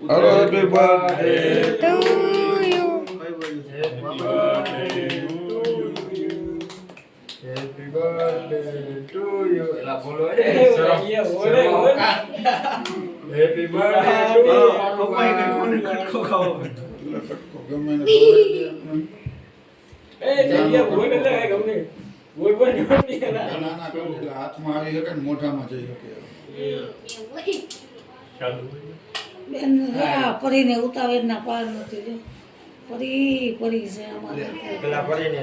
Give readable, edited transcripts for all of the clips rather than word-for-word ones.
Happy birthday to you. Happy birthday to you. Elah bolo Happy birthday to you. Kau main kau. Gimana dia બોલ લે ગમે બોલ જોની નાના કરું હાથમાં આવી શકે ને મોઢામાં જઈ શકે ચાલુ બેન આ પરીને ઉતાવે ના પાર નથી જો પરી છે અમારે પેલા પરીને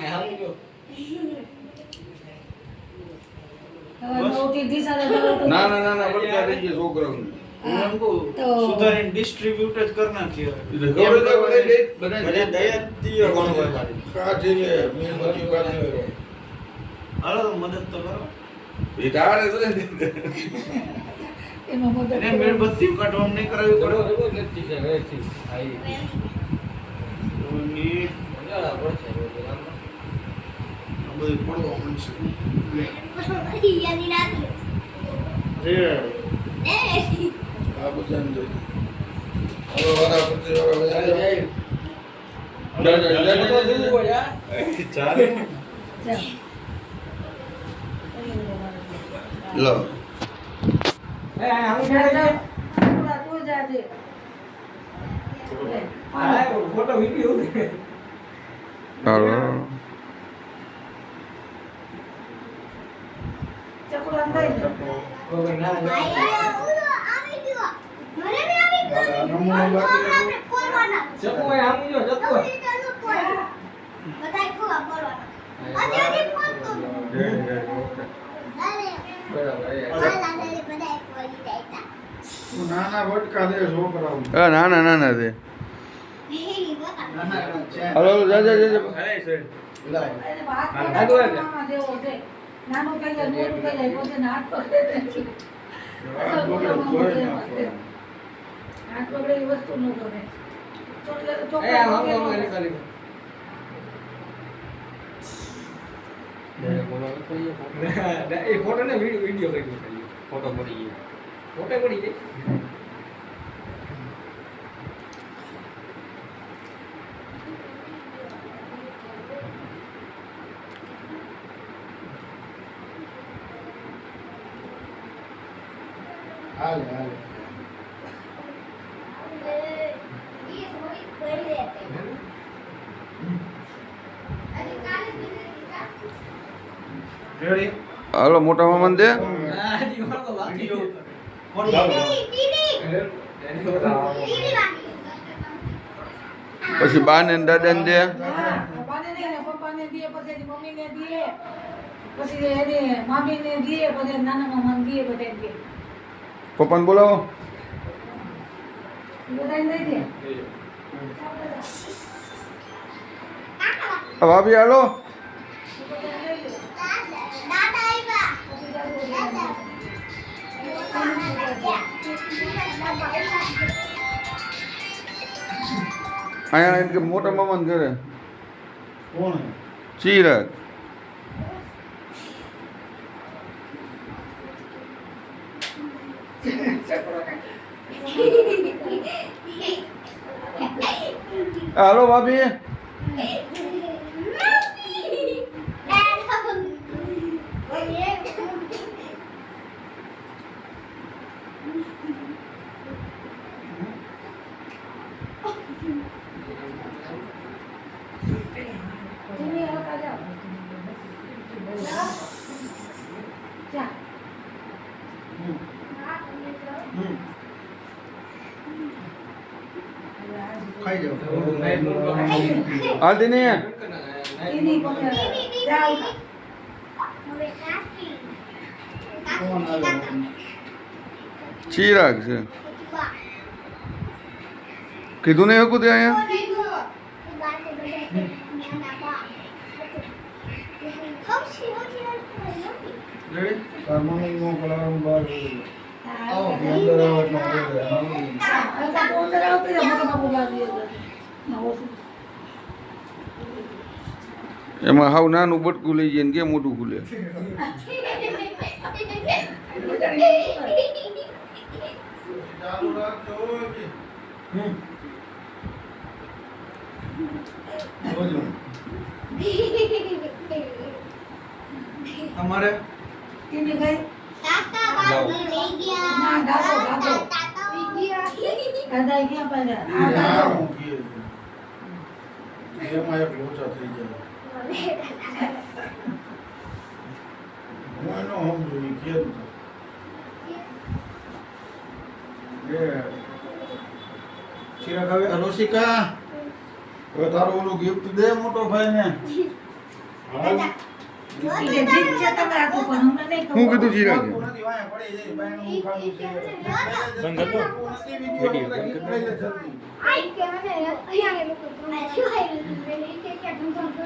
હામજો નોટી દિશા ના બધા રહી ગયા છોકરાઓને हमको सुधारीन डिस्ट्रीब्यूट ज करना थी બધા દયા દિયો કોણ હોય મારી કાઢી લે મીણબત્તી કાઢી લે હાલો તો મદદ તો કરો એ તારે તો એમાં મદદ એને મીણબત્તી કાઢવા નહીં કરાવી પડે ગતિ છે વેચી આઈ ની મજા પડશે આ બધું પડવા પડશે રે આ બધાને જોઈ હવે વારા પછી હવે ચાલે લો એ હું જા તું જાજે ફોટો વિડિયો હાલો ચકડો અંદર નાના વટકા દે છોકરાઓ નાના દે હાલો જા નાનો કઈ જાય મોટું કઈ જાય પોતે હાથ પકડે હાથ પકડે એ વસ્તુ ન કરે ફોટો ને વિડિયો કરી ફોટો પડી જાય હાલે રેડી હાલો મોટા મામા દે પછી બા ને દાદા ને દે પપ્પાને દે પપ્પાને દે પછી મમ્મીને દે પછી એને મામીને દે પછી નાના મામાને દે બધાને દે પપ્પાને બોલાવો બધાને દઈ દે ભાભી હાલો અહીંયા કે મોટા મામા ને ઘરે કોણ ચિરાગ હાલો ભાભી ખાઈ જાવ હાલતી નહીં ચિરાગ છે કીધું નહીં હતું ત્યાં અહીંયા રેડી મમ્મી નો કલામ બાર એમાં હાવ નાનું બટકું લઈ જઈએ ને કેમ મોટું ખુલે ઉડાડી શું કરે? ચાલુ રાખજો હોય કે જોજો. અમારે કેની ગઈ? જાઓ. ના, દાદો. દાદા એ ક્યાં પડ્યા? આ યાર દાદો. હું કીએ છું. એમાં એક લોચા થઈ જાય હું એનો સમજુ ઈ કેમ તો ચિરાગ આવે રોશિકા હવે તારું ઓલું ગિફ્ટ દે મોટો ભાઈ ને એટલે ઠીક છે તમે રાખો પણ અમને નહીં ખબર. હું કીધું ચિરાગ નથી વાયા પડી જાય બાયનું ઉખાડું છે બંધ કરતો. નથી વિડિયો બંધ gift કરતો. લઈ લે જલ્દી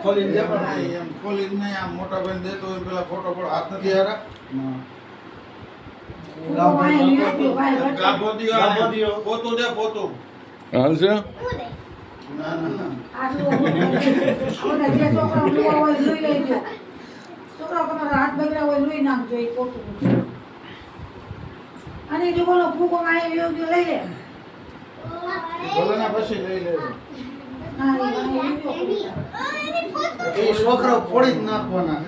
ખોલીને દે પણ નહીં, એમ ખોલીને નહીં, આમ મોટા ભાઈને દેતો હોય પેલા ફોટો પડો હાથ નથી હારા હું અહીં લીધું, ભાઈ, વચ્ચે. ગાભો દિયો ગાભો દિયો. પોતું દે પોતું હાલશે ના ના આ જુઓ, બધા જે છોકરાઓ પીવા હોય લઈ લેજો. છોકરાઓ તમારા હાથ બગડ્યા હોય લઈ નાખજો એ ખોટું. અને જો બોલો ફૂકો માં લઈ લે. ભલે ના પછી લઈ લેજો ના, એ વાંહે લીધો. એ છોકરા ફોડી જ નાખવાના